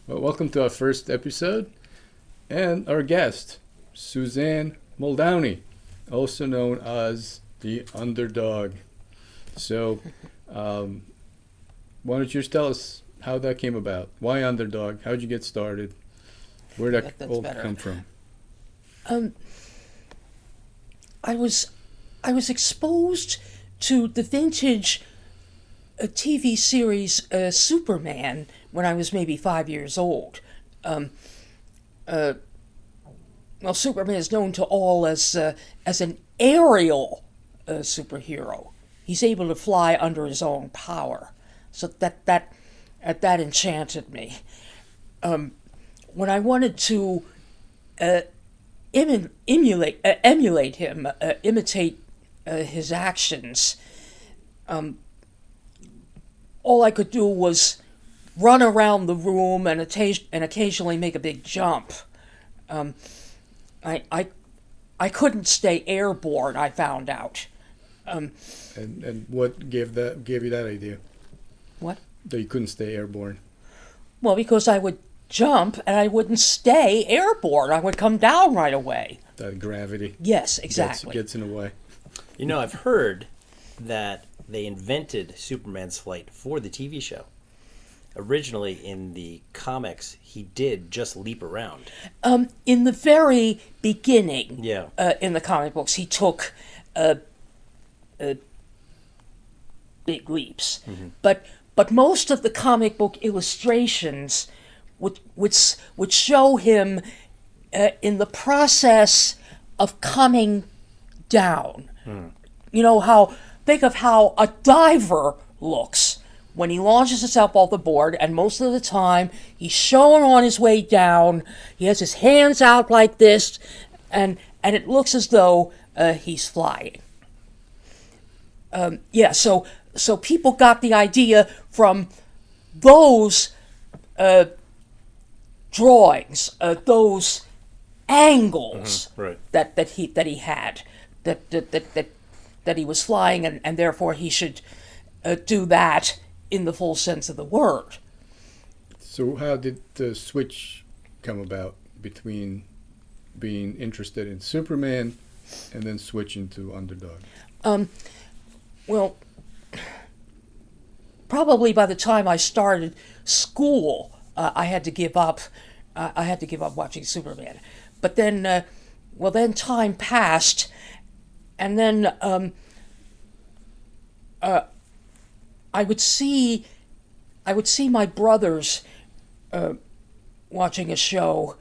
Well, welcome to our first episode and our guest, Suzanne Muldowney, also known as the Underdog. So, why don't you just tell us how that came about? Why Underdog? How'd you get started? Where'd that all come from? I was exposed to the vintage TV series Superman when I was maybe 5 years old. Well, Superman is known to all as an aerial superhero. He's able to fly under his own power, so that enchanted me. When I wanted to emulate him, imitate his actions, all I could do was run around the room and occasionally make a big jump. I couldn't stay airborne, I found out. And what gave you that idea? What? That you couldn't stay airborne? Well, because I would jump and I wouldn't stay airborne. I would come down right away. That gravity. Yes, exactly. Gets in the way. You know, I've heard that they invented Superman's flight for the TV show. Originally, in the comics, he did just leap around. In the very beginning, Yeah. In the comic books, he took big leaps. Mm-hmm. But most of the comic book illustrations would show him in the process of coming down. You know, think of how a diver looks when he launches himself off the board, and most of the time he's shown on his way down. He has his hands out like this, and it looks as though he's flying. So people got the idea from those drawings, those angles right. that he had, that he was flying, and therefore he should do that in the full sense of the word. So how did the switch come about between being interested in Superman and then switching to Underdog? Well, probably by the time I started school, I had to give up. I had to give up watching Superman. But then, then time passed, and then I would see my brothers watching a show.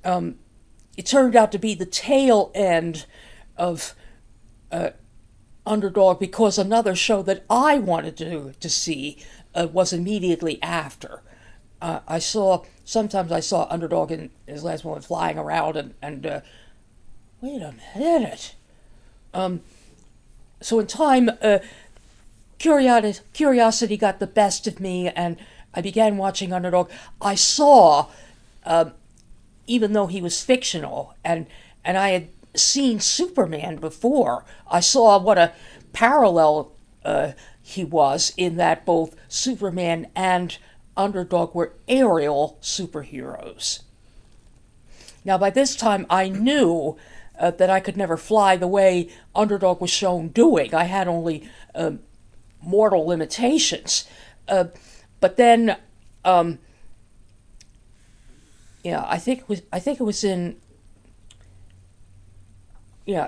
It turned out to be the tail end of Underdog, because another show that I wanted to see was immediately after. Sometimes I saw Underdog in his last moment flying around and wait a minute. So in time, curiosity got the best of me, and I began watching Underdog. I saw, even though he was fictional, and I had seen Superman before, I saw what a parallel he was, in that both Superman and Underdog were aerial superheroes. Now, by this time, I knew that I could never fly the way Underdog was shown doing. I had only mortal limitations. But then, I think it was in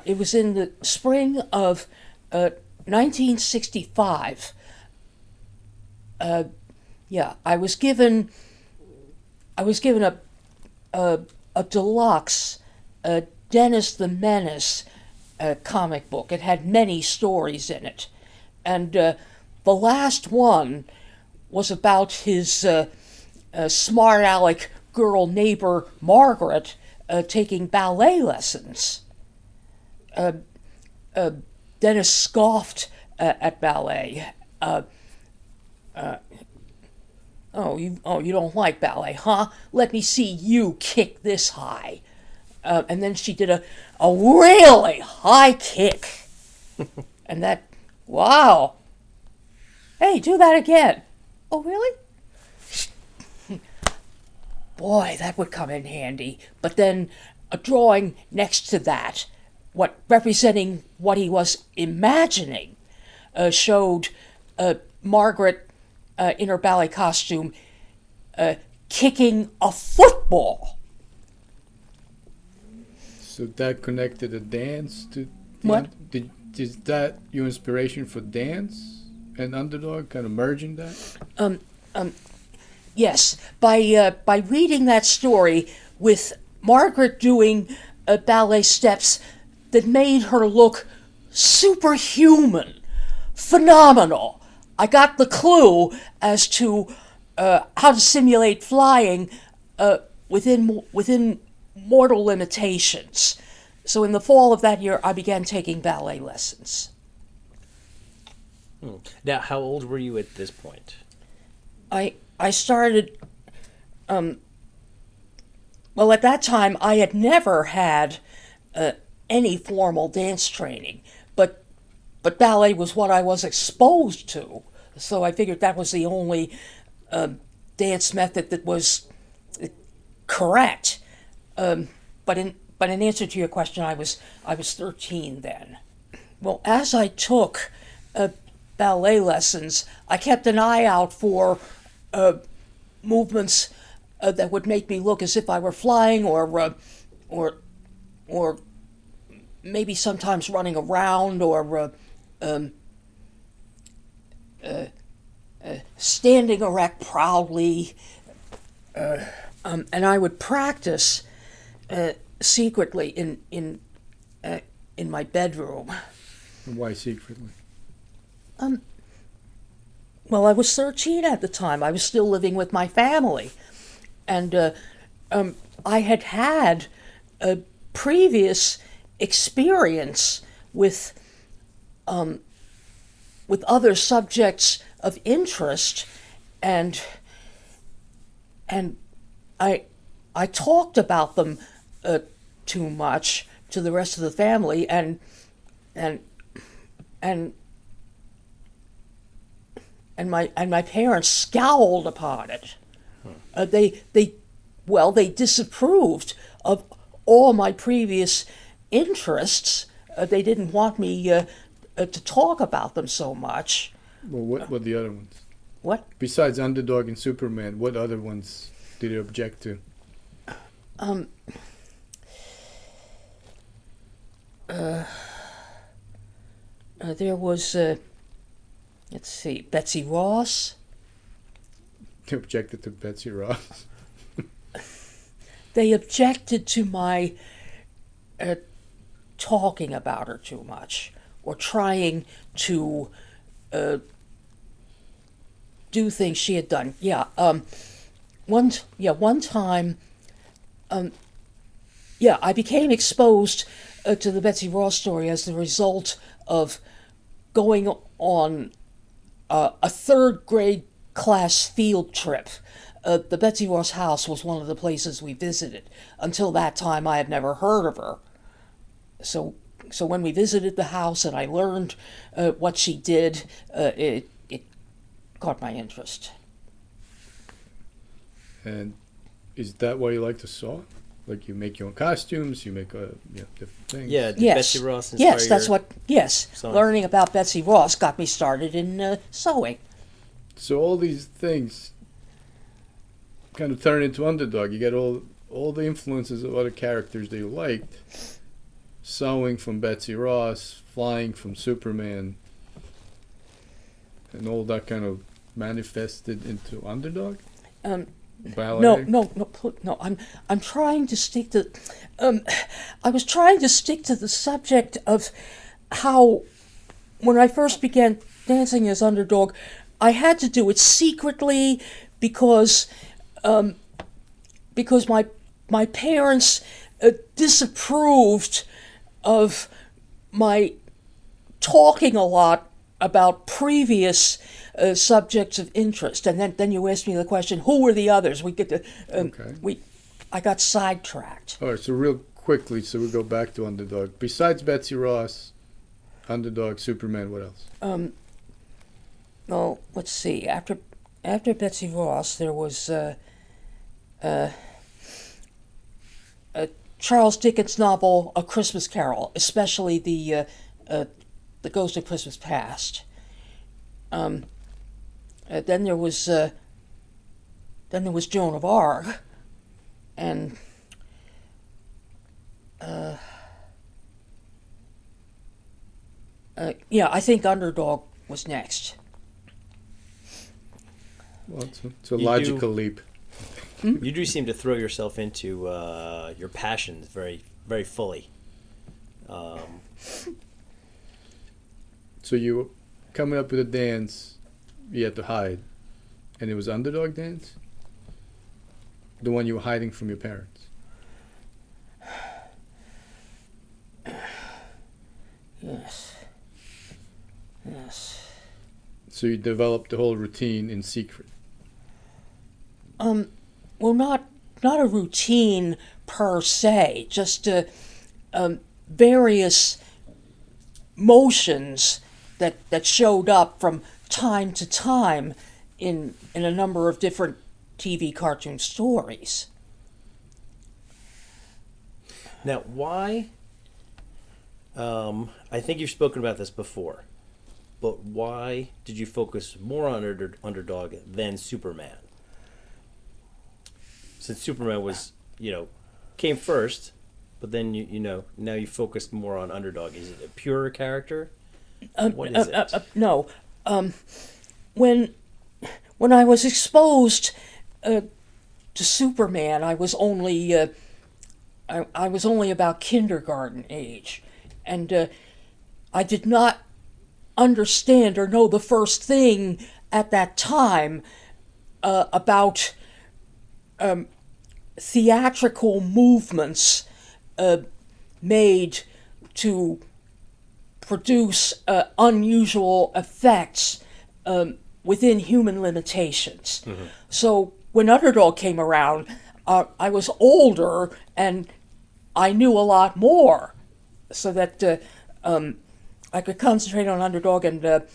the spring of 1965. I was given a deluxe Dennis the Menace comic book. It had many stories in it, and the last one was about his smart aleck girl neighbor Margaret taking ballet lessons. Dennis scoffed at ballet. You don't like ballet, huh? Let me see you kick this high. And then she did a really high kick. And that, wow. Hey, do that again. Oh, really? boy, that would come in handy. But then a drawing next to that, what representing what he was imagining, showed Margaret in her ballet costume kicking a football. So that connected a dance to What? Is that your inspiration for dance and Underdog, kind of merging that? Yes, by reading that story with Margaret doing ballet steps that made her look superhuman, phenomenal. I got the clue as to how to simulate flying within mortal limitations. So in the fall of that year, I began taking ballet lessons. Now, how old were you at this point? I started, well, at that time, I had never had any formal dance training, but ballet was what I was exposed to, so I figured that was the only dance method that was correct. But in answer to your question, I was 13 then. Well, as I took ballet lessons, I kept an eye out for movements that would make me look as if I were flying, or maybe sometimes running around, or standing erect proudly. And I would practice secretly in my bedroom. Why secretly? Well, I was 13 at the time. I was still living with my family. And I had a previous experience with other subjects of interest, and I talked about them too much to the rest of the family, and my parents scowled upon it. They disapproved of all my previous interests. They didn't want me to talk about them so much. Well, what were the other ones? What? Besides Underdog and Superman, what other ones did you object to? There was, let's see, Betsy Ross. They objected to Betsy Ross. They objected to my talking about her too much, or trying to do things she had done. One time, I became exposed to the Betsy Ross story as the result of going on a third grade class field trip. The Betsy Ross house was one of the places we visited. Until that time, I had never heard of her. So when we visited the house and I learned what she did, it caught my interest. And is that why you like to sew? Like you make your own costumes, you make different things. Yeah, did Yes. Betsy Ross inspire Yes, that's your what. Yes, sewing? learning about Betsy Ross got me started in sewing. So all these things kind of turn into Underdog. You get all the influences of other characters that you liked. Sewing from Betsy Ross, flying from Superman, and all that kind of manifested into Underdog? Ballet? No. I'm trying to stick to. I was trying to stick to the subject of how, when I first began dancing as Underdog, I had to do it secretly because my parents disapproved of my talking a lot about previous subjects of interest, and then you asked me the question, who were the others? We get to Okay. I got sidetracked. All right, so real quickly, so we go back to Underdog. Besides Betsy Ross, Underdog, Superman, what else? Well, let's see. After Betsy Ross, there was Charles Dickens' novel A Christmas Carol, especially the Ghost of Christmas Past. Then there was Joan of Arc, and I think Underdog was next. Well, it's a logical leap. You do seem to throw yourself into your passions very, very fully. So you were coming up with a dance you had to hide, and it was Underdog dance? The one you were hiding from your parents? Yes. Yes. So you developed the whole routine in secret? Well, not a routine per se, just various motions that showed up from time to time in a number of different TV cartoon stories. Now, why? I think you've spoken about this before, but why did you focus more on Underdog than Superman? Since Superman was, came first, but then now you focused more on Underdog. Is it a purer character? What is it? No. When I was exposed to Superman, I was only about kindergarten age, and I did not understand or know the first thing at that time about theatrical movements made to produce unusual effects within human limitations. Mm-hmm. So when Underdog came around, I was older and I knew a lot more, so that I could concentrate on Underdog and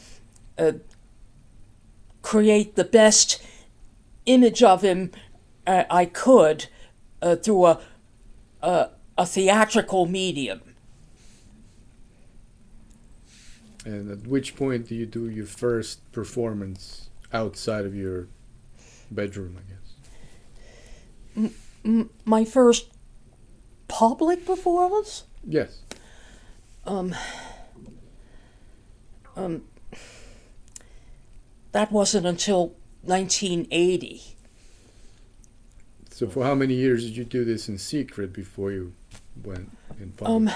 create the best image of him I could through a theatrical medium. And at which point do you do your first performance outside of your bedroom, I guess? My first public performance? Yes. That wasn't until 1980. So for how many years did you do this in secret before you went in public?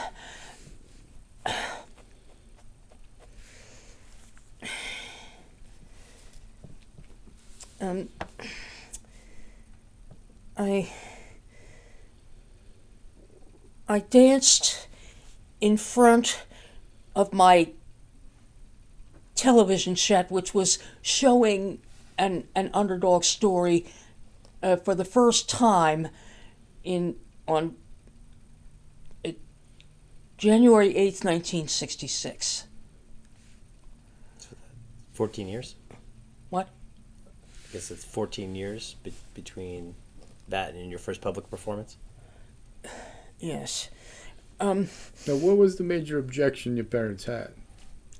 I danced in front of my television set, which was showing an Underdog story for the first time on January 8th, 1966. 14 years? What? I guess it's 14 years between that and your first public performance? Yes. Now, what was the major objection your parents had?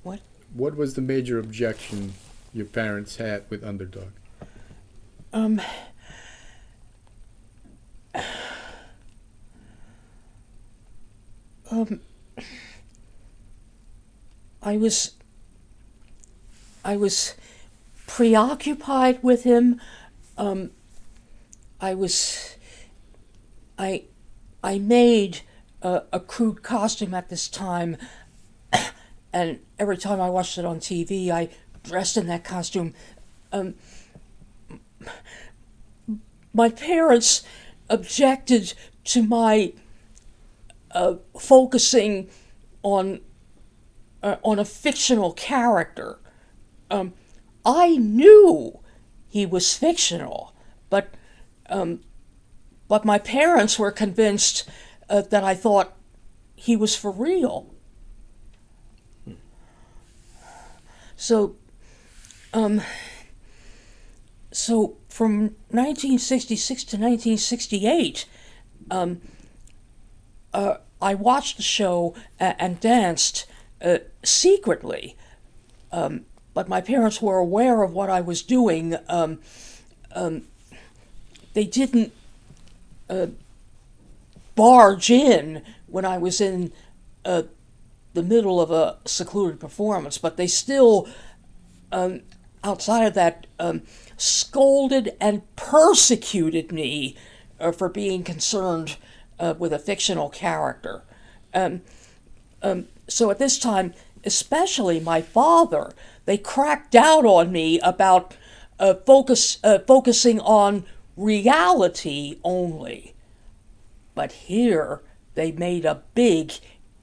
What? What was the major objection your parents had with Underdog? I was preoccupied with him. I made a crude costume at this time, and every time I watched it on TV, I dressed in that costume. My parents objected to my focusing on a fictional character. I knew he was fictional, but my parents were convinced that I thought he was for real. So from 1966 to 1968, I watched the show and danced secretly, but my parents were aware of what I was doing. They didn't barge in when I was in the middle of a secluded performance, but they still, outside of that, scolded and persecuted me for being concerned with a fictional character. So at this time, especially my father, they cracked down on me about focusing on reality only. But here they made a big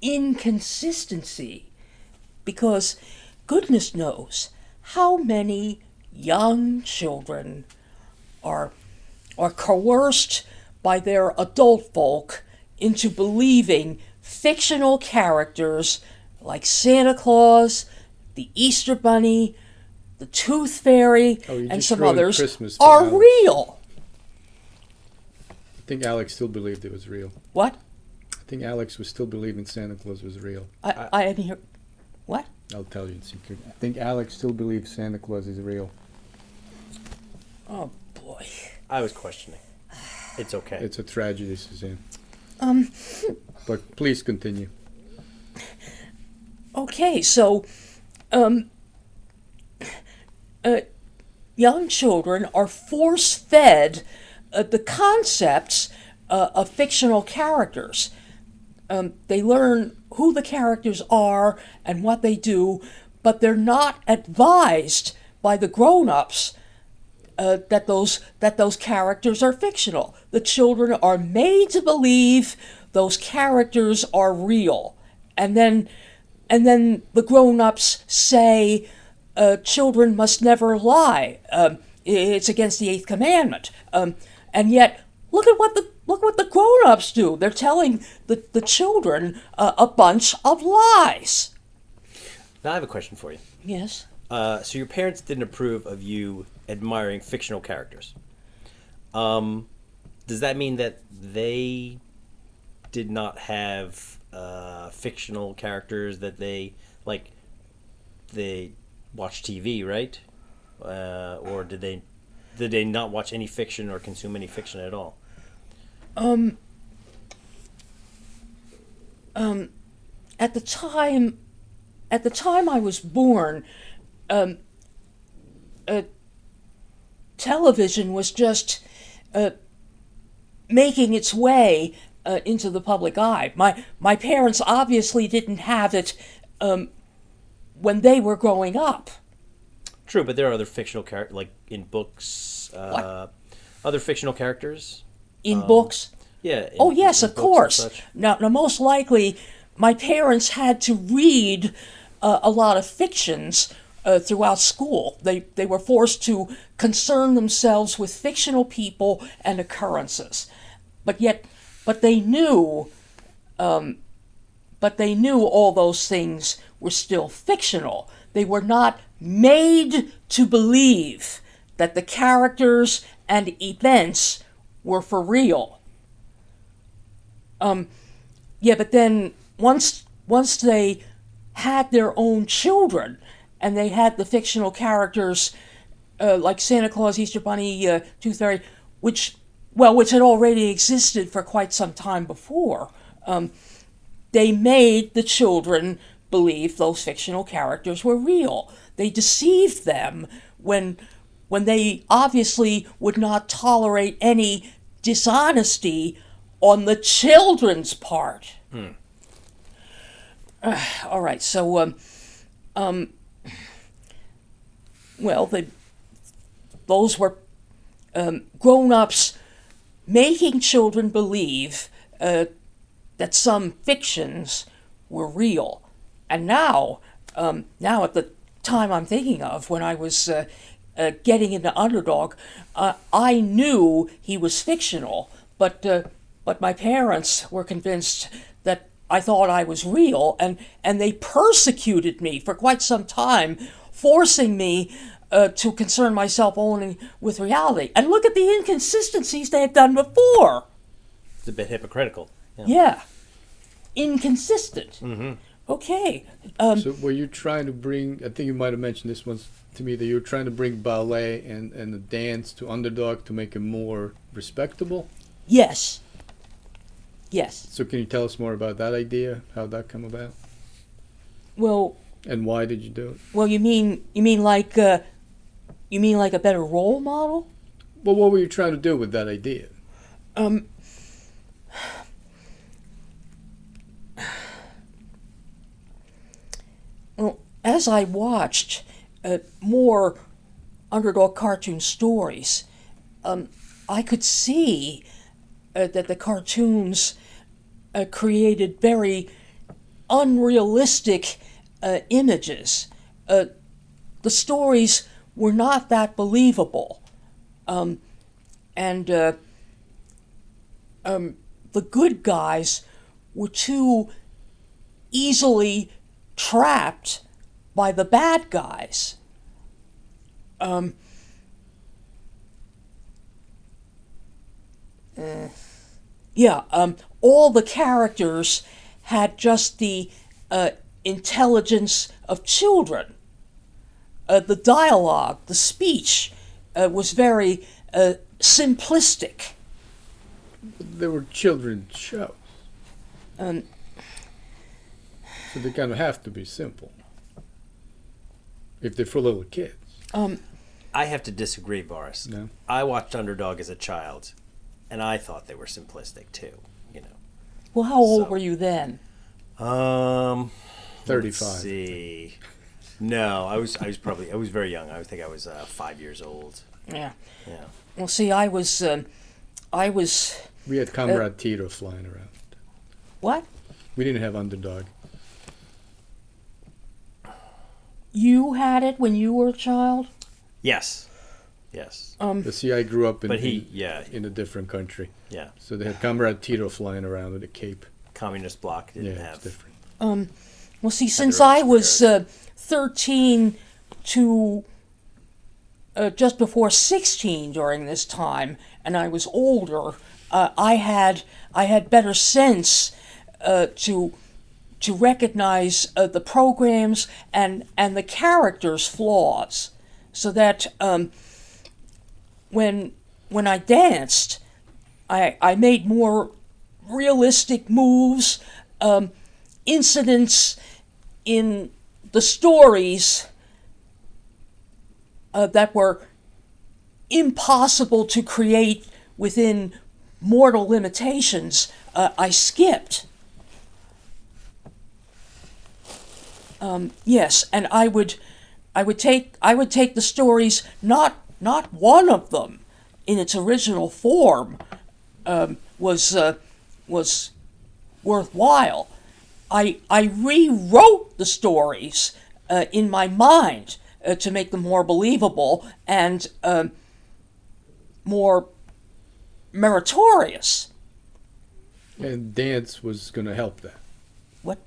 inconsistency, because goodness knows how many young children are coerced by their adult folk into believing fictional characters like Santa Claus, the Easter Bunny, the Tooth Fairy, and some others Christmas to are Alex. real. I think Alex still believed it was real. What? I think Alex was still believing Santa Claus was real. I didn't hear. What? I'll tell you in secret. I think Alex still believes Santa Claus is real. Oh boy. I was questioning. It's okay. It's a tragedy, Suzanne. But please continue. Okay, so, young children are force-fed the concepts of fictional characters. They learn who the characters are and what they do, but they're not advised by the grown-ups that those characters are fictional. The children are made to believe those characters are real, and then the grown-ups say children must never lie. It's against the eighth commandment. And yet, look at what the grown-ups do. They're telling the children a bunch of lies. Now I have a question for you. Yes. So your parents didn't approve of you admiring fictional characters. Does that mean that they did not have fictional characters that they watch TV, right? Or did they not watch any fiction or consume any fiction at all? At the time I was born, television was just making its way into the public eye. My parents obviously didn't have it when they were growing up. True, but there are other fictional characters, like in books. Other fictional characters In books? Yeah. Oh, yes, of books and course. such. Now, most likely, my parents had to read a lot of fictions throughout school. They were forced to concern themselves with fictional people and occurrences. But they knew all those things were still fictional. They were not made to believe that the characters and events were for real. But then once they had their own children and they had the fictional characters like Santa Claus, Easter Bunny, Tooth Fairy, which had already existed for quite some time before, they made the children believe those fictional characters were real. They deceived them when they obviously would not tolerate any dishonesty on the children's part. All right, so those were grown-ups making children believe that some fictions were real. And now at the time I'm thinking of, when I was getting into Underdog, I knew he was fictional, but my parents were convinced that I thought I was real, and they persecuted me for quite some time, forcing me to concern myself only with reality. And look at the inconsistencies they had done before. It's a bit hypocritical. Yeah. Inconsistent. Mm-hmm. Okay. So were you trying to bring, I think you might have mentioned this once to me, that you were trying to bring ballet and the dance to Underdog to make it more respectable? Yes. Yes. So can you tell us more about that idea, how that come about? Well, And why did you do it? well, you mean like a better role model? Well, what were you trying to do with that idea? Well, as I watched more Underdog cartoon stories, I could see that the cartoons created very unrealistic images. The stories were not that believable. And the good guys were too easily trapped by the bad guys. All the characters had just the intelligence of children. The dialogue, the speech was very simplistic. They were children's shows. So they kind of have to be simple. If they're for little kids. I have to disagree, Boris. No? I watched Underdog as a child, and I thought they were simplistic too. You know. Well, how old So- were you then? 35. Let's see. No, I was very young. I think I was 5 years old. Yeah. Yeah. Well, see, I was. We had Comrade Tito flying around. What? We didn't have Underdog. You had it when you were a child? Yes. Yes. But see, I grew up in, But in a different country. yeah. So they had Comrade Tito flying around with a cape. Communist bloc didn't Yeah, have. it's different. Well, see, since their own I was 13 to just before 16 during this time, and I was older, I had better sense to recognize the programs and the characters' flaws, so that when I danced, I made more realistic moves. Incidents in the stories that were impossible to create within mortal limitations, I skipped. Yes, and I would take the stories, not one of them in its original form was worthwhile. I rewrote the stories in my mind to make them more believable and more meritorious. And dance was going to help that. What?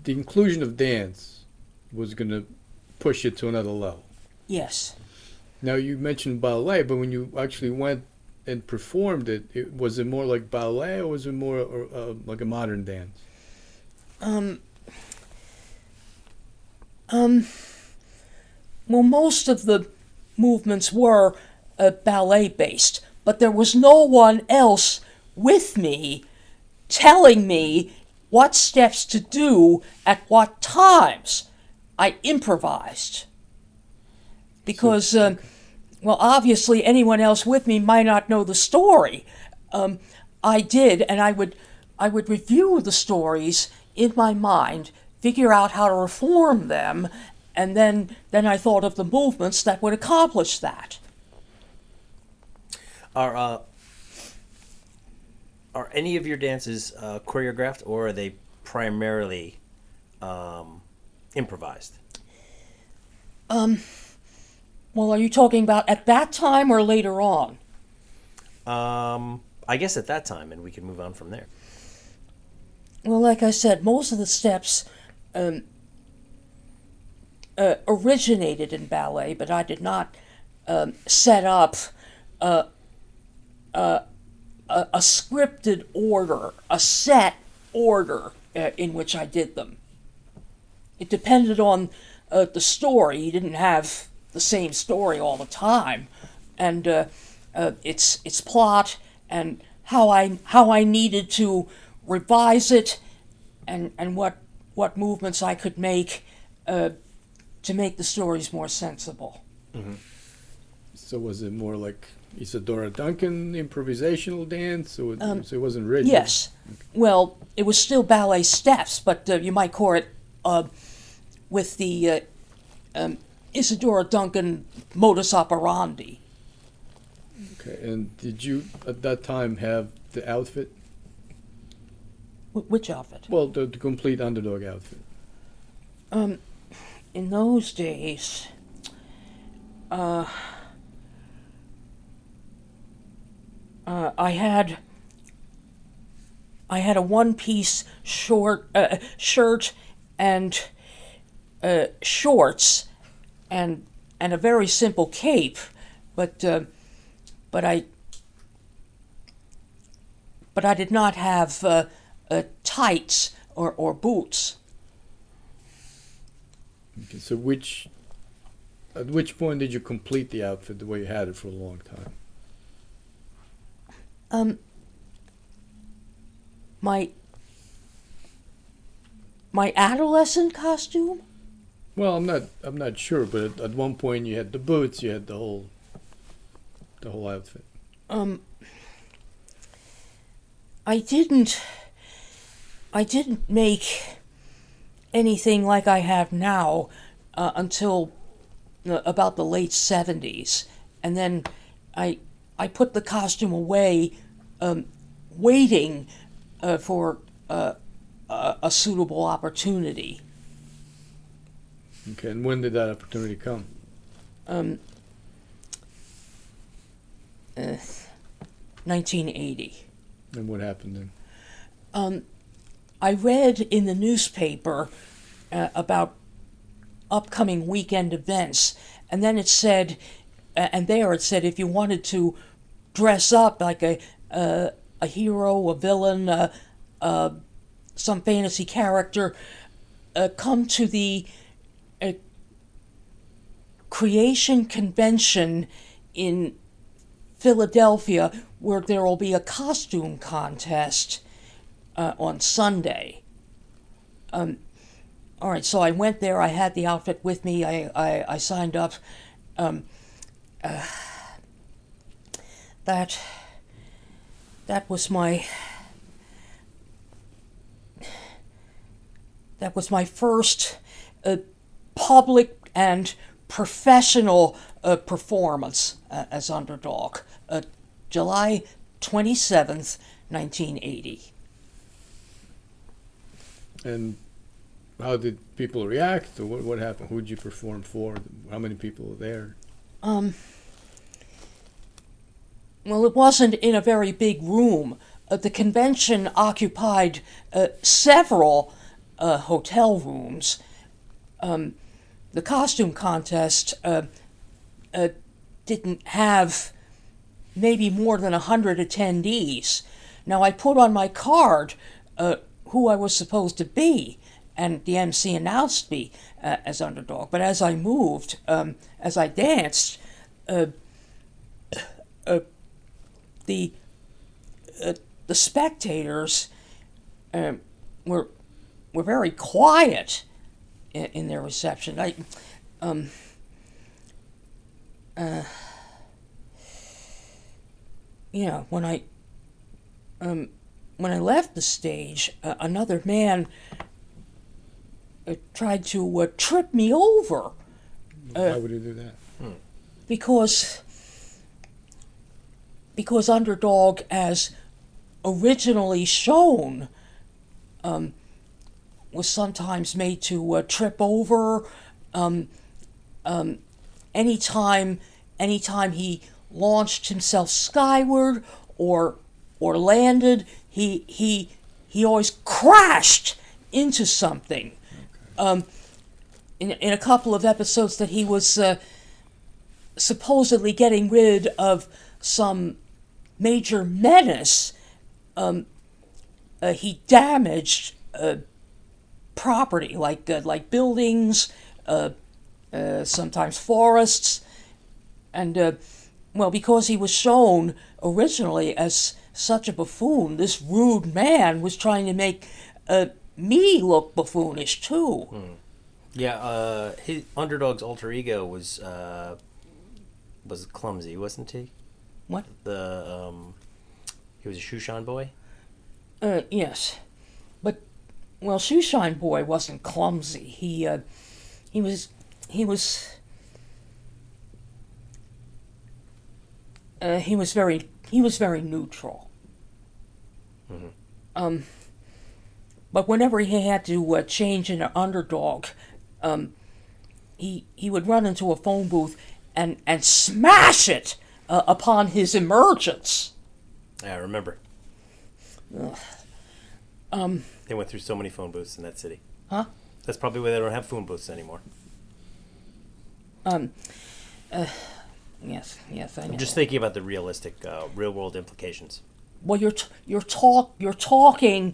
The inclusion of dance was going to push it to another level. Yes. Now, you mentioned ballet, but when you actually went and performed it, was it more like ballet or was it more like a modern dance? Well, most of the movements were ballet-based, but there was no one else with me telling me what steps to do at what times. I improvised. Because, well, obviously anyone else with me might not know the story. I did, and I would review the stories in my mind, figure out how to reform them, and then I thought of the movements that would accomplish that. Are any of your dances choreographed, or are they primarily improvised? Well, are you talking about at that time or later on? I guess at that time, and we can move on from there. Well, like I said, most of the steps originated in ballet, but I did not set up a scripted order, a set order in which I did them. It depended on the story. You didn't have the same story all the time, and its plot and how I needed to revise it, and what movements I could make to make the stories more sensible. Mm-hmm. So was it more like Isadora Duncan improvisational dance, or so it wasn't rigid? Yes. Well, it was still ballet steps, but you might call it with the Isadora Duncan modus operandi. Okay, and did you at that time have the outfit? Which outfit? Well, the complete Underdog outfit. In those days, I had a one-piece shirt and shorts and a very simple cape, but I did not have tights or boots. Okay, so at which point did you complete the outfit the way you had it for a long time? My adolescent costume? Well, I'm not sure, but at one point you had the boots, you had the whole outfit. I didn't make anything like I have now until about the late 70s, and then I put the costume away, waiting for a suitable opportunity. Okay, and when did that opportunity come? 1980. And what happened then? I read in the newspaper about upcoming weekend events, and then it said, if you wanted to dress up like a hero, a villain, some fantasy character, come to the Creation Convention in Philadelphia, where there will be a costume contest on Sunday. All right, so I went there. I had the outfit with me. I signed up. That was my first public and professional performance as Underdog. July 27th, 1980. And how did people react? Or what happened? Who did you perform for? How many people were there? Well, it wasn't in a very big room. The convention occupied several hotel rooms. The costume contest didn't have maybe more than 100 attendees. Now, I put on my card who I was supposed to be, and the MC announced me as Underdog. But as I moved, as I danced, the spectators were very quiet in their reception. When I left the stage, another man tried to trip me over. Why would he do that? Because Underdog, as originally shown, was sometimes made to trip over. Anytime he launched himself skyward or landed, he always crashed into something. in a couple of episodes that he was supposedly getting rid of some major menace. He damaged property like buildings, sometimes forests, and because he was shown originally as such a buffoon, this rude man was trying to make me look buffoonish too. Yeah, his Underdog's alter ego was Clumsy, wasn't he? What? He was a shoeshine boy. Yes, but Shoeshine Boy wasn't clumsy. He was very neutral. Mm-hmm. But whenever he had to change into Underdog, he would run into a phone booth and smash it upon his emergence. Yeah, I remember. Ugh. They went through so many phone booths in that city. Huh? That's probably why they don't have phone booths anymore. Yes, I know. I'm just thinking about the realistic, real-world implications. Well, you're talking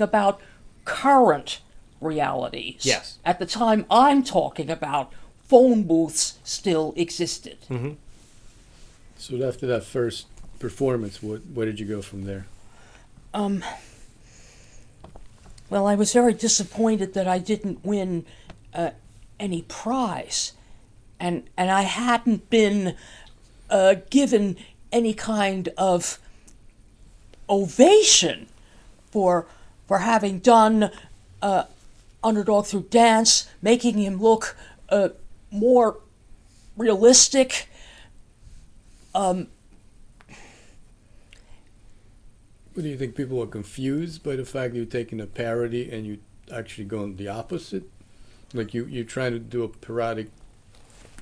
about current realities. Yes. At the time I'm talking about, phone booths still existed. Mm-hmm. So after that first performance, where did you go from there? Well, I was very disappointed that I didn't win any prize, and I hadn't been given any kind of ovation for having done Underdog through dance, making him look more realistic. Do you think people are confused by the fact that you're taking a parody and you actually going the opposite? Like you're trying to do a parodic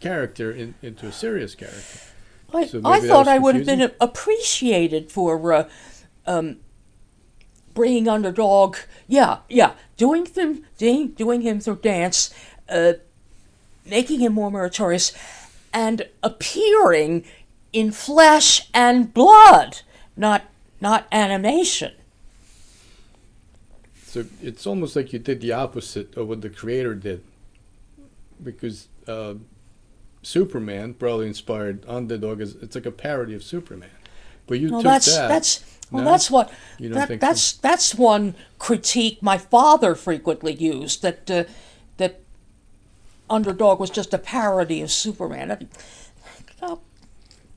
character into a serious character. I thought I would have been appreciated for bringing Underdog, doing him through dance, making him more meritorious, and appearing in flesh and blood, not animation. So it's almost like you did the opposite of what the creator did, because Superman probably inspired Underdog. It's like a parody of Superman, but you took that. That's one critique my father frequently used, that Underdog was just a parody of Superman.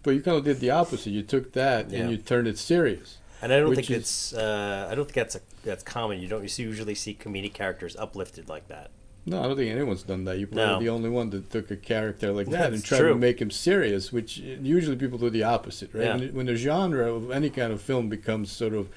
But you kind of did the opposite. You took that and you turned it serious. And I don't think that's common. You don't usually see comedic characters uplifted like that. No, I don't think anyone's done that. You're probably the only one that took a character like that and tried true. to make him serious, which usually people do the opposite, right? Yeah. When the genre of any kind of film becomes sort of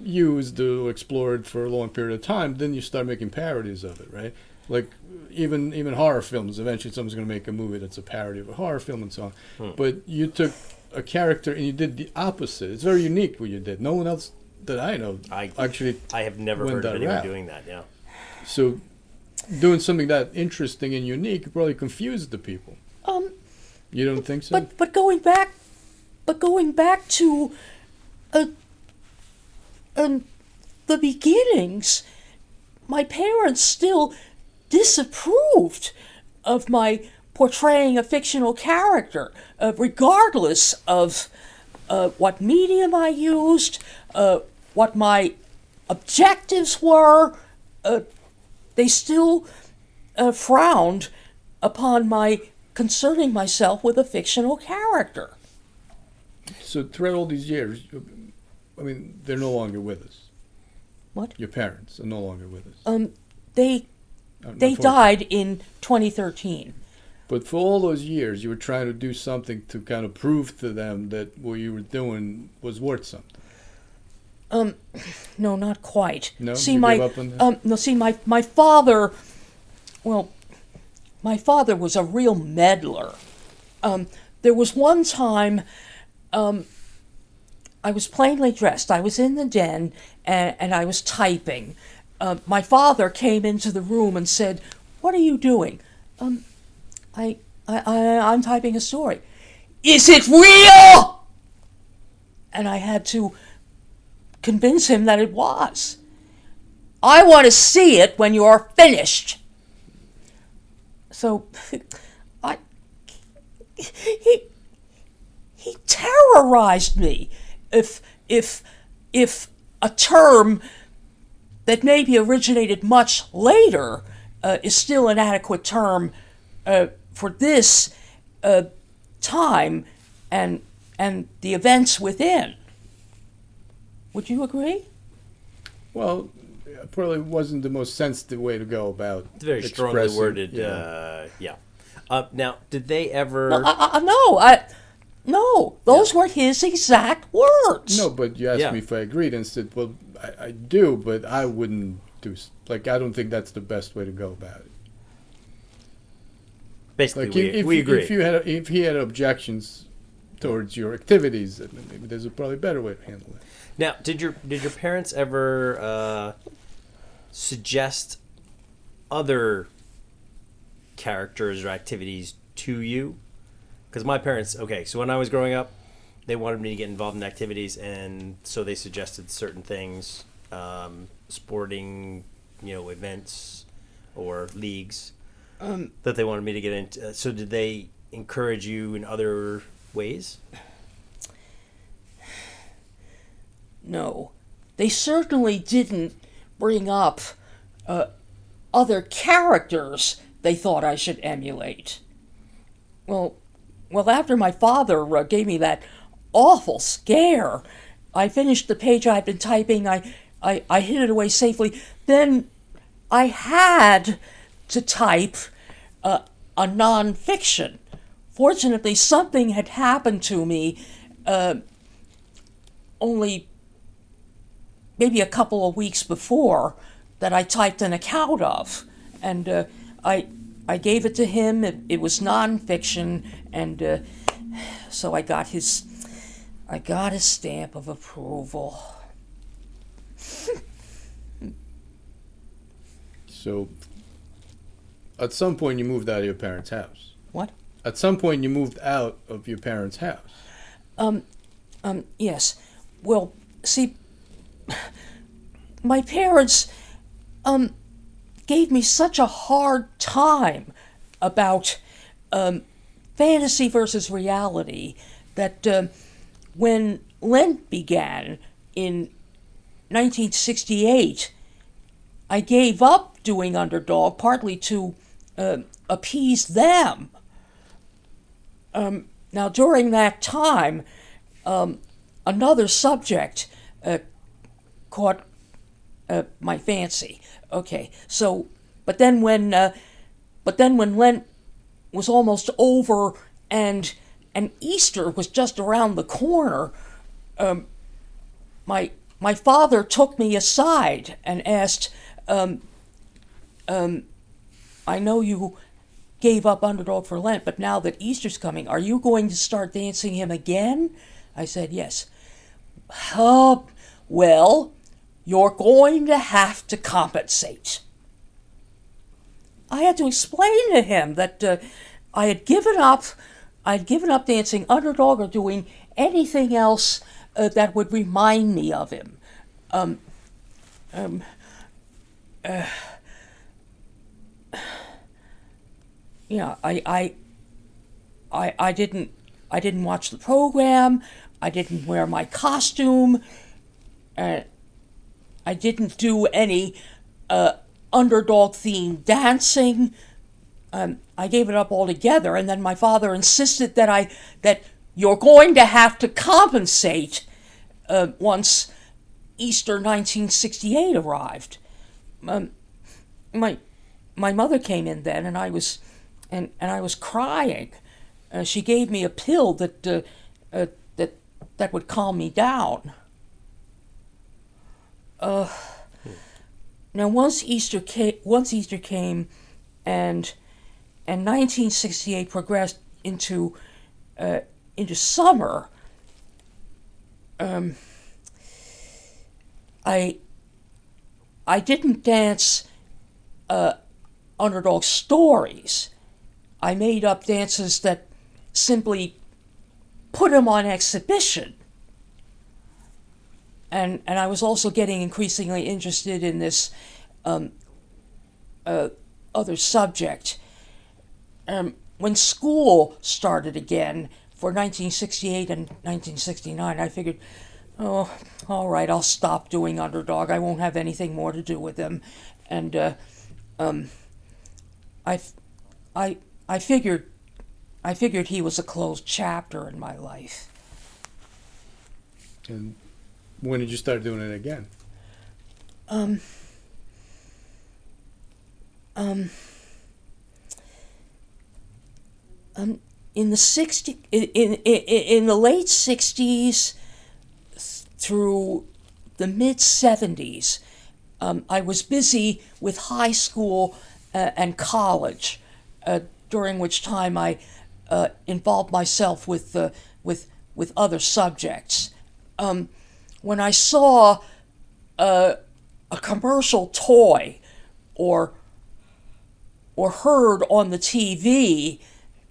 used or explored for a long period of time, then you start making parodies of it, right? Like even horror films. Eventually someone's going to make a movie that's a parody of a horror film and so on. But you took a character and you did the opposite. It's very unique what you did. No one else that I know I have never heard of anyone doing that, yeah. So doing something that interesting and unique probably confused the people. You don't think so? But going back to the beginnings, my parents still disapproved of my portraying a fictional character, regardless of what medium I used, what my objectives were. They still frowned upon my concerning myself with a fictional character. So throughout all these years, I mean, they're no longer with us. What? Your parents are no longer with us. They died in 2013. But for all those years, you were trying to do something to kind of prove to them that what you were doing was worth something. No, not quite. No, see, you my gave up on that? no, see, my father. Well, my father was a real meddler. There was one time, I was plainly dressed. I was in the den and I was typing. My father came into the room and said, what are you doing? I'm typing a story. Is it real? And I had to convince him that it was. I want to see it when you're finished. So, he terrorized me. If a term that maybe originated much later is still an adequate term for this time and the events within. Would you agree? Well, it probably wasn't the most sensitive way to go about It's very strongly expressing- worded. Yeah. Now, did they ever? No, those were his exact words. No, but you asked me if I agreed, and said, well, I do, but I wouldn't do. I don't think that's the best way to go about it. Basically, Like we agree. If he had objections towards your activities, then maybe there's a probably better way to handle it. Now, did your parents ever suggest other characters or activities to you? Because my parents, so when I was growing up, they wanted me to get involved in activities, and so they suggested certain things, sporting, events or leagues that they wanted me to get into. So did they encourage you in other ways? No, they certainly didn't bring up other characters they thought I should emulate. Well, after my father gave me that awful scare, I finished the page I'd been typing, I hid it away safely, then I had to type a nonfiction. Fortunately, something had happened to me only maybe a couple of weeks before that I typed an account of, and I gave it to him. It was nonfiction, and so I got his stamp of approval. So, at some point, you moved out of your parents' house. What? At some point, you moved out of your parents' house. Yes. Well, see, my parents gave me such a hard time about fantasy versus reality that when Lent began in 1968, I gave up doing Underdog partly to appease them. Now, during that time, another subject caught my fancy. Okay, so, but then when Lent was almost over and Easter was just around the corner, my father took me aside and asked, I know you gave up Underdog for Lent, but now that Easter's coming, are you going to start dancing him again? I said, yes. Well, you're going to have to compensate. I had to explain to him that I had given up dancing Underdog or doing anything else that would remind me of him. I didn't watch the program. I didn't wear my costume. I didn't do any Underdog-themed dancing. I gave it up altogether, and then my father insisted that you're going to have to compensate once Easter 1968 arrived. My mother came in then, and I was crying. She gave me a pill that would calm me down. Now, once Easter came, and 1968 progressed into summer, I didn't dance underdog stories. I made up dances that simply put them on exhibition. And I was also getting increasingly interested in this other subject. When school started again for 1968 and 1969, I figured, oh, all right, I'll stop doing Underdog. I won't have anything more to do with them. And I figured he was a closed chapter in my life. And when did you start doing it again? In the late 60s through the mid 70s, I was busy with high school and college, during which time I involved myself with other subjects. When I saw a commercial toy or heard on the TV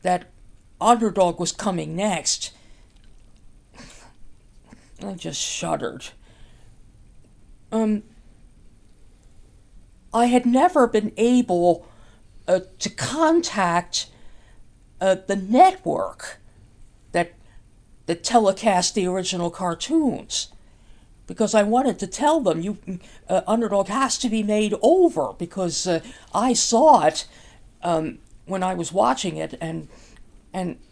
that Underdog was coming next, I just shuddered. I had never been able to contact the network that telecast the original cartoons, because I wanted to tell them, Underdog has to be made over, because I saw it when I was watching it, and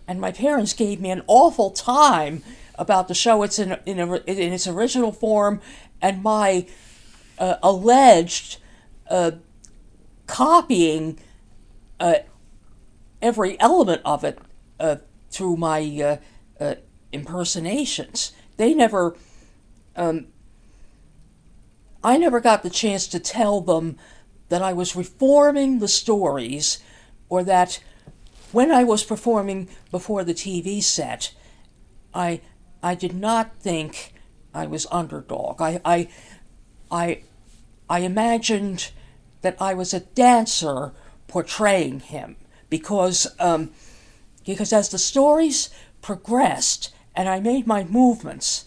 my parents gave me an awful time about the show. It's in its original form, and my alleged copying every element of it through my impersonations. I never got the chance to tell them that I was reforming the stories, or that when I was performing before the TV set, I did not think I was Underdog. I imagined that I was a dancer portraying him, because as the stories progressed and I made my movements,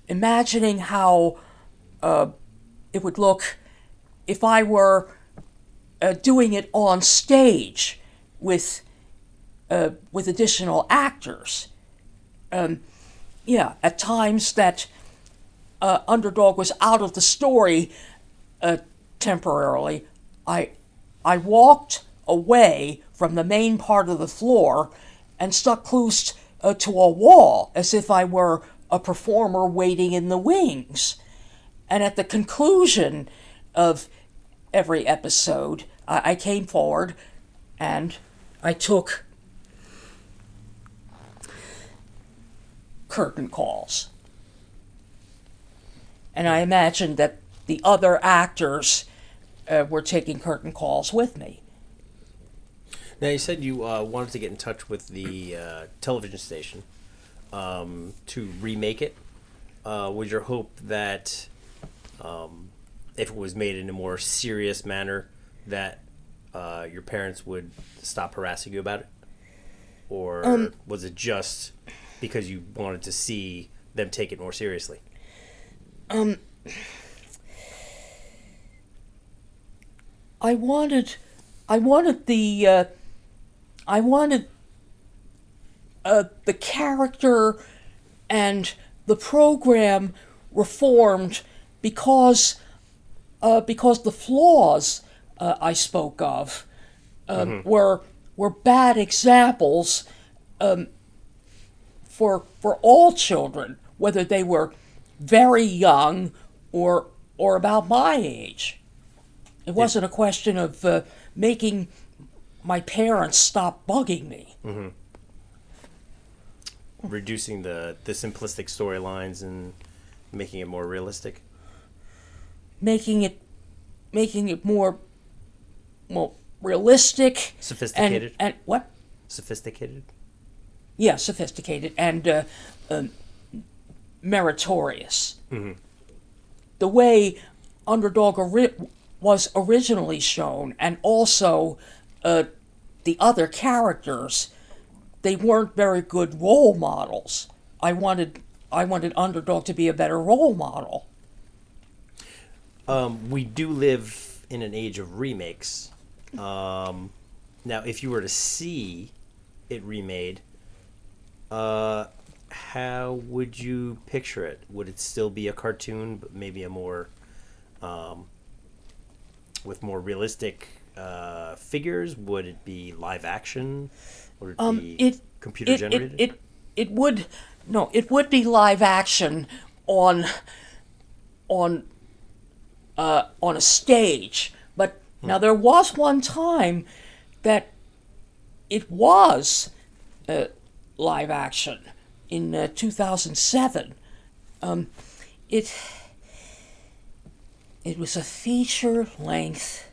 imagining how it would look if I were doing it on stage with additional actors. At times that Underdog was out of the story temporarily, I walked away from the main part of the floor and stuck close to a wall, as if I were a performer waiting in the wings. And at the conclusion of every episode, I came forward and I took curtain calls. And I imagined that the other actors were taking curtain calls with me. Now, you said you wanted to get in touch with the television station to remake it. Was your hope that if it was made in a more serious manner, that your parents would stop harassing you about it? Or was it just because you wanted to see them take it more seriously? I wanted the character and the program reformed because the flaws I spoke of were bad examples for all children, whether they were very young or about my age. It wasn't a question of making my parents stop bugging me. Mm-hmm. Reducing the simplistic storylines and making it more realistic. Making it more realistic. Sophisticated. And what? Sophisticated. Yeah, sophisticated and meritorious. Mm-hmm. The way Underdog was originally shown, and also the other characters, they weren't very good role models. I wanted Underdog to be a better role model. We do live in an age of remakes. Now, if you were to see it remade, how would you picture it? Would it still be a cartoon, but maybe a more, with more realistic figures? Would it be live action? Would it be computer generated? It would be live action on a stage. But now there was one time that it was live action in 2007. It was a feature-length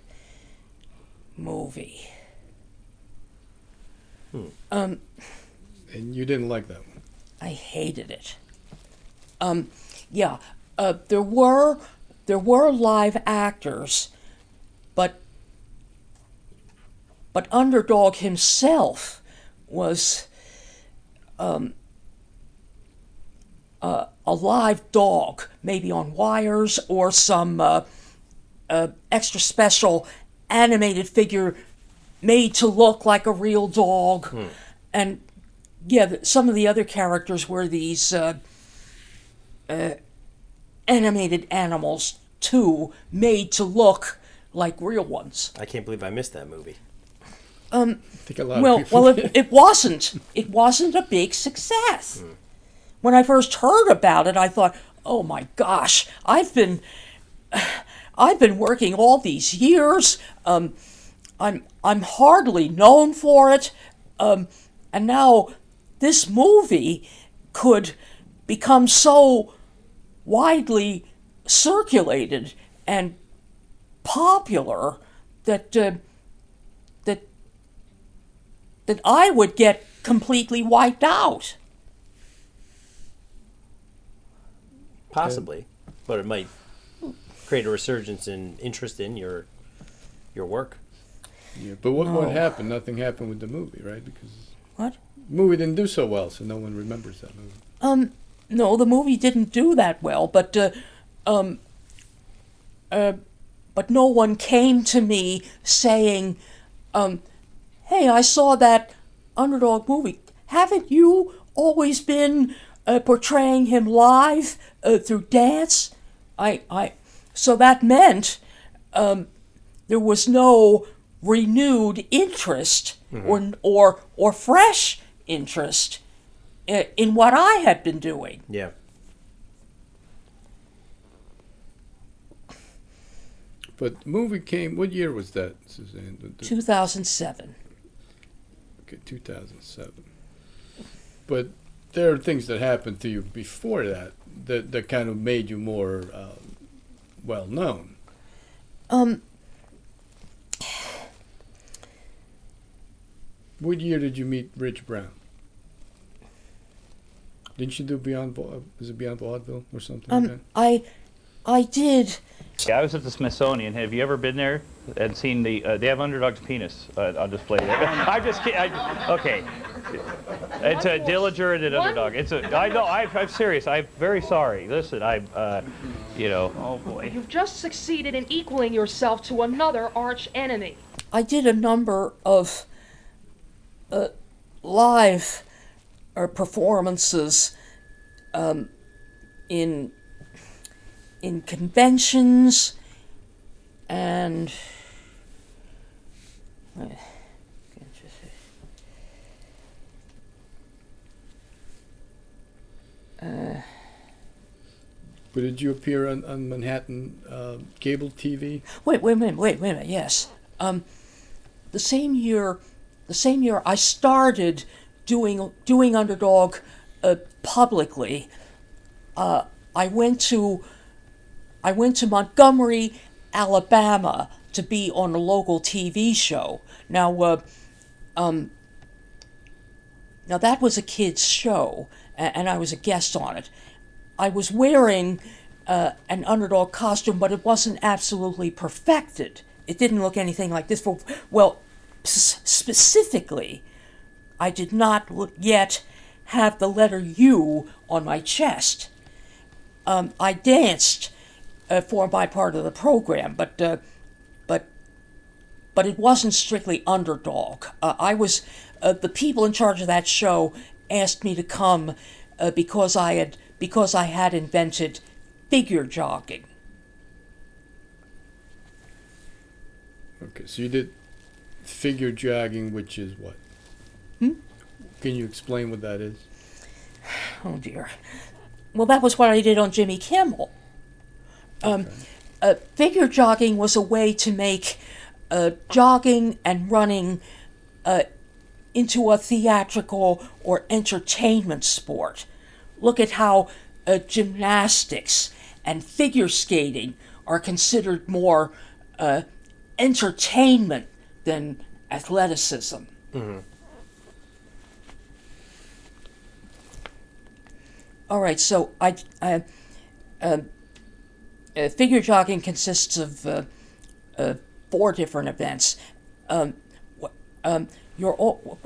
movie. And you didn't like that one? I hated it. There were live actors, but Underdog himself was a live dog, maybe on wires or some extra special animated figure made to look like a real dog. And some of the other characters were these animated animals too, made to look like real ones. I can't believe I missed that movie. I think a lot of people Well, it wasn't a big success. When I first heard about it, I thought, "Oh my gosh, I've been working all these years. I'm hardly known for it, and now this movie could become so widely circulated and popular that I would get completely wiped out." Possibly, but it might create a resurgence in interest in your work. Yeah, but what happened? Nothing happened with the movie, right? Because What? the movie didn't do so well, so no one remembers that movie. No, the movie didn't do that well, but no one came to me saying, "Hey, I saw that Underdog movie. Haven't you always been portraying him live through dance?" So that meant there was no renewed interest or fresh interest in what I had been doing. Yeah. But the movie came. What year was that, Suzanne? 2007. Okay, 2007. But there are things that happened to you before that kind of made you more well known. What year did you meet Rich Brown? Didn't you do was it Beyond Vaudeville or something like that? I did. Yeah, I was at the Smithsonian. Have you ever been there and seen they have Underdog's penis on display there? I'm just kidding. Okay. It's a Dillinger and an Underdog. I know, I'm serious. I'm very sorry. Listen, oh boy. You've just succeeded in equaling yourself to another arch enemy. I did a number of live performances in conventions and But did you appear on Manhattan cable TV? Wait a minute. Yes, the same year I started doing Underdog publicly. I went to Montgomery, Alabama, to be on a local TV show. Now that was a kids' show, and I was a guest on it. I was wearing an underdog costume, but it wasn't absolutely perfected. It didn't look anything like this. Specifically, I did not yet have the letter U on my chest. I danced for my part of the program, but it wasn't strictly underdog. I was the people in charge of that show asked me to come because I had invented figure jogging. Okay, so you did figure jogging, which is what? Can you explain what that is? Oh dear. Well, that was what I did on Jimmy Kimmel. Figure jogging was a way to make jogging and running into a theatrical or entertainment sport. Look at how gymnastics and figure skating are considered more entertainment than athleticism. Mm-hmm. All right, so figure jogging consists of 4 different events. You're all,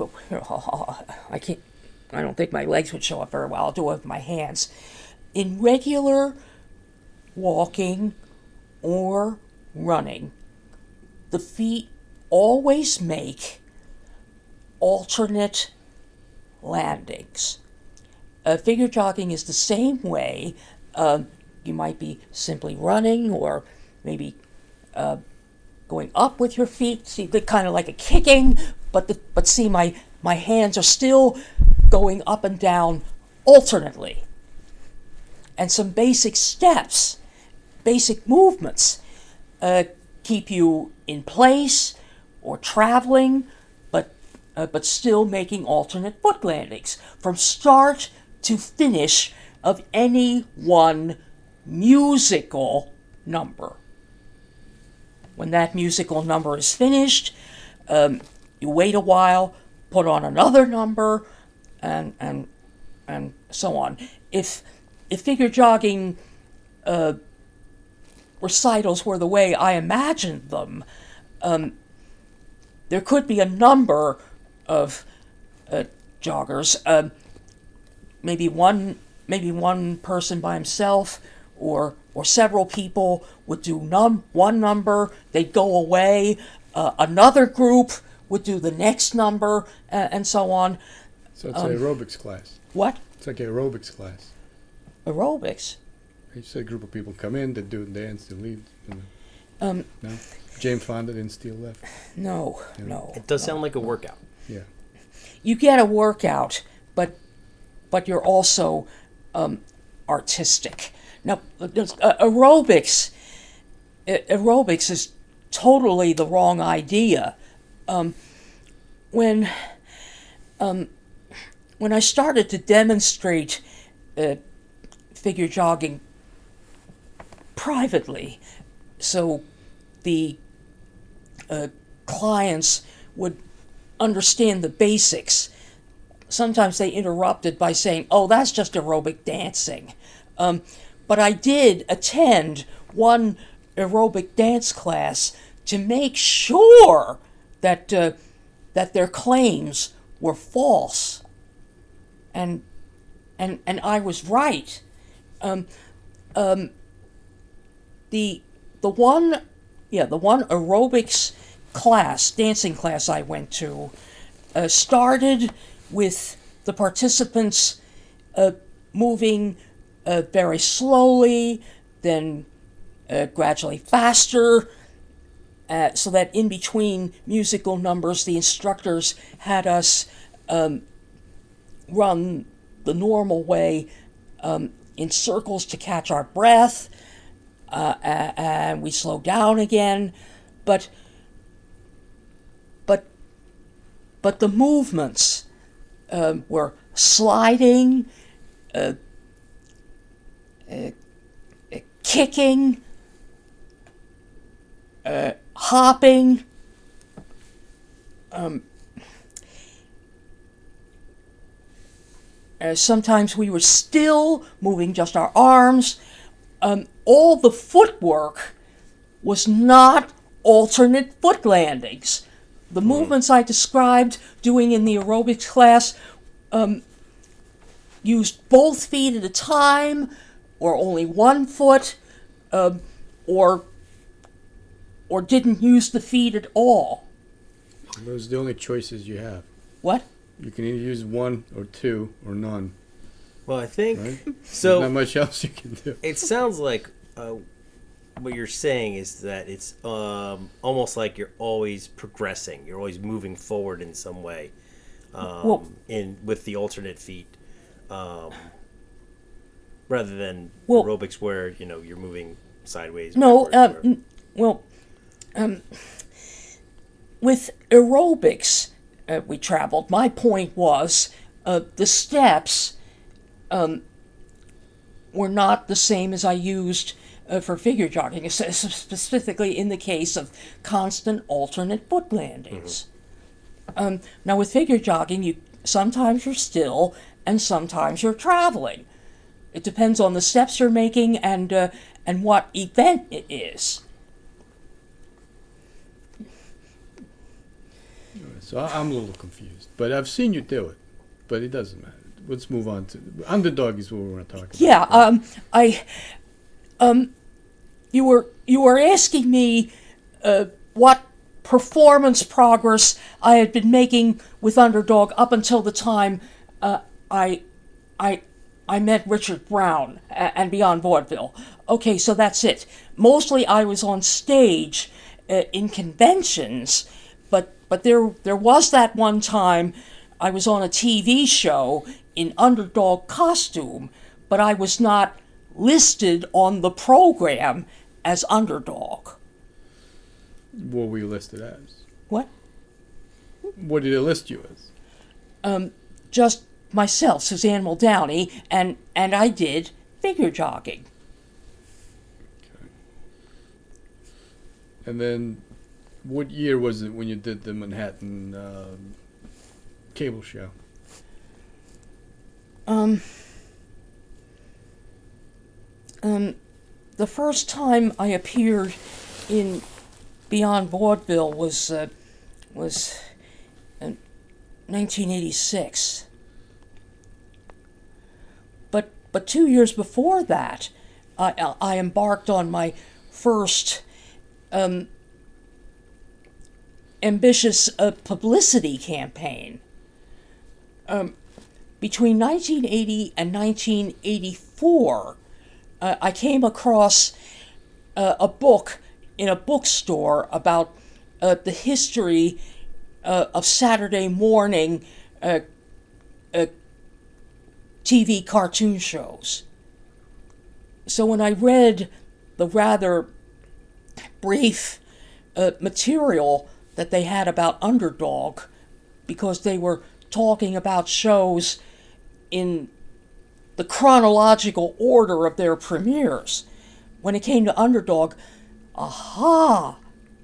I don't think my legs would show up very well. I'll do it with my hands. In regular walking or running, the feet always make alternate landings. Figure jogging is the same way. You might be simply running or maybe going up with your feet. See, they're kind of like a kicking, but see, my hands are still going up and down alternately. And some basic steps, basic movements, keep you in place or traveling, but still making alternate foot landings from start to finish of any one musical number. When that musical number is finished, you wait a while, put on another number, and so on. If figure jogging recitals were the way I imagined them, there could be a number of joggers. Maybe one person by himself, or several people would do one number. They'd go away. Another group would do the next number, and so on. So it's an aerobics class. What? It's like an aerobics class. Aerobics. You said a group of people come in, they do dance, they leave. No? Jane Fonda didn't steal left. No. It does sound like a workout. Yeah. You get a workout, but you're also artistic. Now, aerobics is totally the wrong idea. When I started to demonstrate figure jogging privately, so the clients would understand the basics, sometimes they interrupted by saying, "Oh, that's just aerobic dancing." But I did attend one aerobic dance class to make sure that their claims were false, and I was right. The one aerobics class, dancing class I went to, started with the participants moving very slowly, then gradually faster, so that in between musical numbers, the instructors had us run the normal way in circles to catch our breath, and we slow down again, but the movements were sliding, kicking, hopping, sometimes we were still moving just our arms, all the footwork was not alternate foot landings. The movements I described doing in the aerobics class used both feet at a time, or only one foot, or didn't use the feet at all. Those are the only choices you have. What? You can either use one or two or none. Well, I think Right? so. There's not much else you can do. It sounds like what you're saying is that it's almost like you're always progressing. You're always moving forward in some way, with the alternate feet, rather than aerobics where you're moving sideways. No, backwards, with aerobics, we traveled. My point was the steps were not the same as I used for figure jogging, specifically in the case of constant alternate foot landings. Now, with figure jogging, sometimes you're still and sometimes you're traveling. It depends on the steps you're making and what event it is. So I'm a little confused, but I've seen you do it. But it doesn't matter. Let's move on to Underdog is what we want to talk about. Yeah. You were asking me what performance progress I had been making with Underdog up until the time I met Richard Brown and Beyond Vaudeville. Okay, so that's it. Mostly I was on stage in conventions, but there was that one time I was on a TV show in Underdog costume, but I was not listed on the program as Underdog. What were you listed as? What? What did it list you as? Just myself, Suzanne Muldowney, and I did figure jogging. Okay. And then, what year was it when you did the Manhattan cable show? The first time I appeared in Beyond Vaudeville was 1986. But 2 years before that, I embarked on my first ambitious publicity campaign. Between 1980 and 1984, I came across a book in a bookstore about the history of Saturday morning TV cartoon shows. So when I read the rather brief material that they had about Underdog, because they were talking about shows in the chronological order of their premieres, when it came to Underdog, I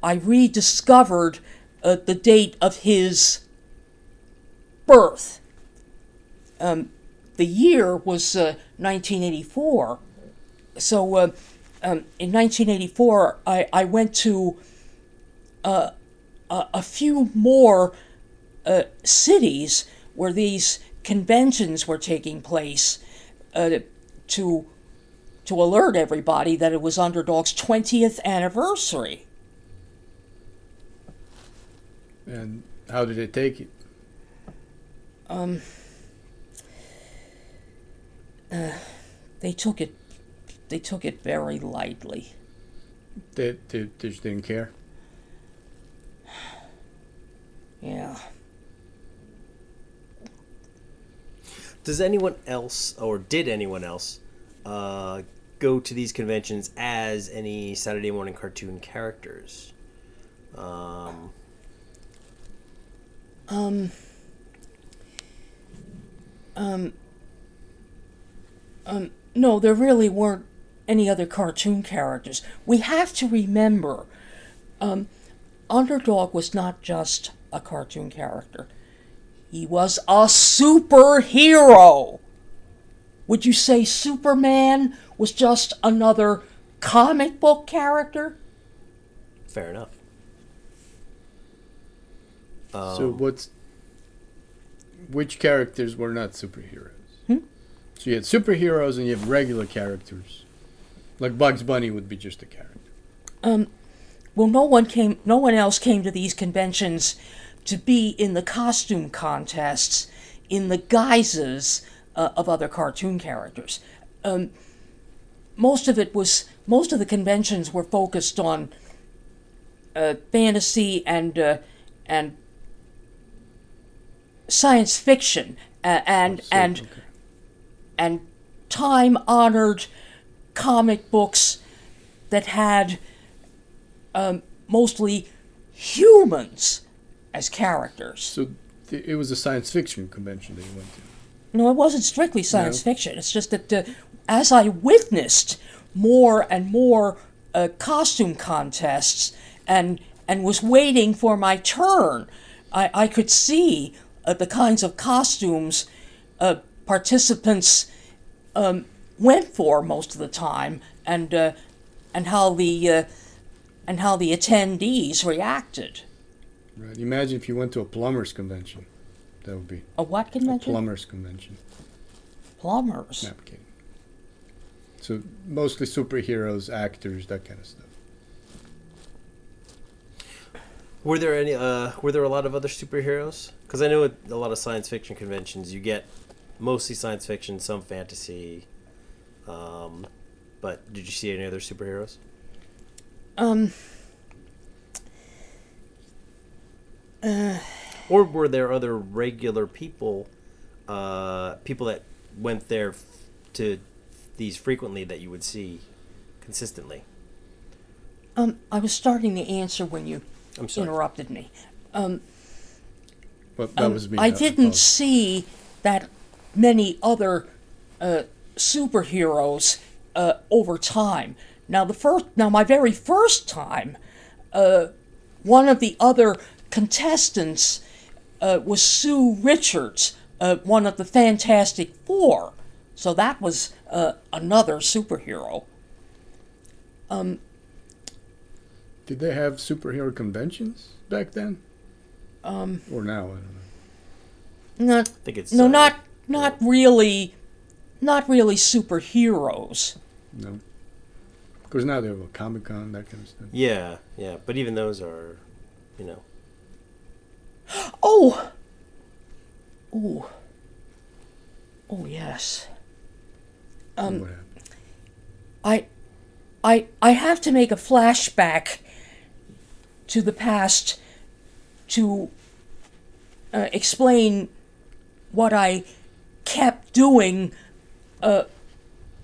rediscovered the date of his birth. The year was 1984. So in 1984, I went to a few more cities where these conventions were taking place to alert everybody that it was Underdog's 20th anniversary. And how did they take it? They took it very lightly. They just didn't care? Yeah. Does anyone else, or did anyone else, go to these conventions as any Saturday morning cartoon characters? No, there really weren't any other cartoon characters. We have to remember, Underdog was not just a cartoon character. He was a superhero. would you say Superman was just another comic book character? Fair enough. So which characters were not superheroes? So you had superheroes and you have regular characters. Like Bugs Bunny would be just a character. Well, no one else came to these conventions to be in the costume contests in the guises of other cartoon characters. Most of the conventions were focused on fantasy and science fiction and time-honored comic books that had mostly humans as characters. So it was a science fiction convention that you went to. No, it wasn't strictly science fiction. It's just that as I witnessed more and more costume contests and was waiting for my turn, I could see the kinds of costumes participants went for most of the time, and how the attendees reacted. Right. Imagine if you went to a plumbers convention. That would be A what convention? a plumbers convention. Plumbers. No, I'm kidding. So mostly superheroes, actors, that kind of stuff. Were there a lot of other superheroes? Because I know at a lot of science fiction conventions you get mostly science fiction, some fantasy. But did you see any other superheroes? Or were there other regular people, people that went there to these frequently that you would see consistently? I was starting to answer when you I'm sorry. interrupted me. Well, that was me. I didn't see that many other superheroes over time. Now, my very first time, one of the other contestants was Sue Richards, one of the Fantastic Four. So that was another superhero. Did they have superhero conventions back then? Or now? I don't know. Not, I think it's not really superheroes. No. Of course, now they have a Comic-Con, that kind of stuff. Yeah, but even those are, Oh, yes. What happened? I have to make a flashback to the past to explain what I kept doing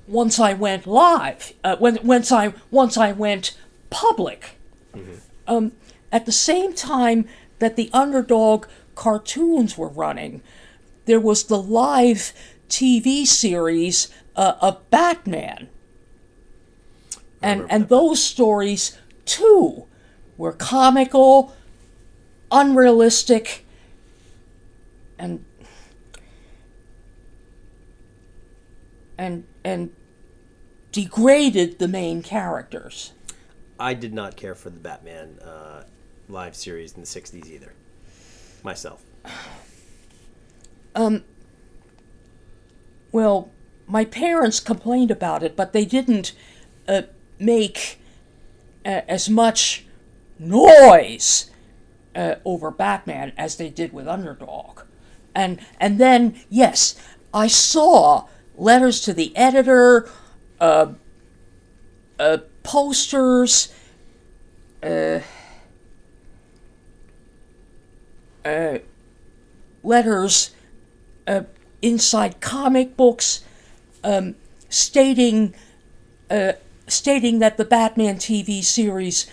once I went live. Once I went public. Mm-hmm. At the same time that the Underdog cartoons were running, there was the live TV series of Batman. And those stories, too, were comical, unrealistic, and degraded the main characters. I did not care for the Batman live series in the 60s either. Myself. Well, my parents complained about it, but they didn't make as much noise over Batman as they did with Underdog. And then, yes, I saw letters to the editor, posters, letters inside comic books stating that the Batman TV series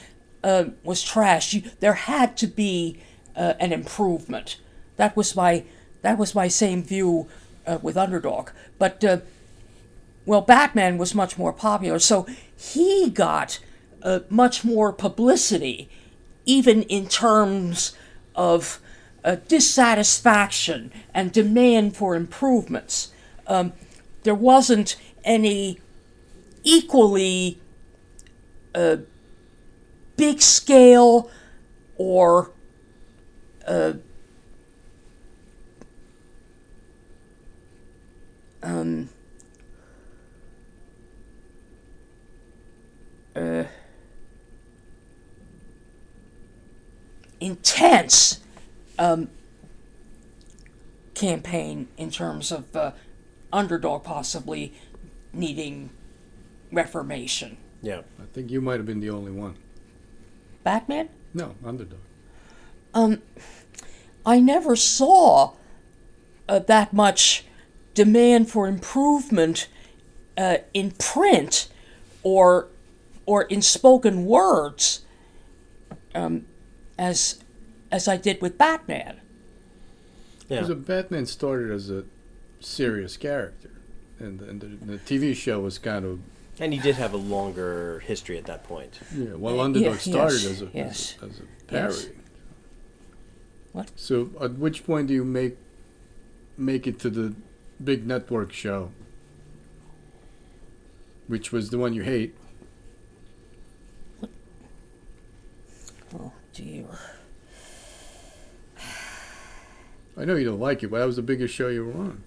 was trash. There had to be an improvement. That was my same view with Underdog. But Batman was much more popular, so he got much more publicity, even in terms of dissatisfaction and demand for improvements. there wasn't any equally big scale or intense campaign in terms of Underdog possibly needing reformation. Yeah. I think you might have been the only one. Batman? No, Underdog. I never saw that much demand for improvement in print or in spoken words as I did with Batman. Yeah. Because Batman started as a serious character, and the TV show was kind of And he did have a longer history at that point. Underdog started yes, as a parody. yes. What? So at which point do you make it to the big network show, which was the one you hate? Oh dear. I know you don't like it, but that was the biggest show you were on.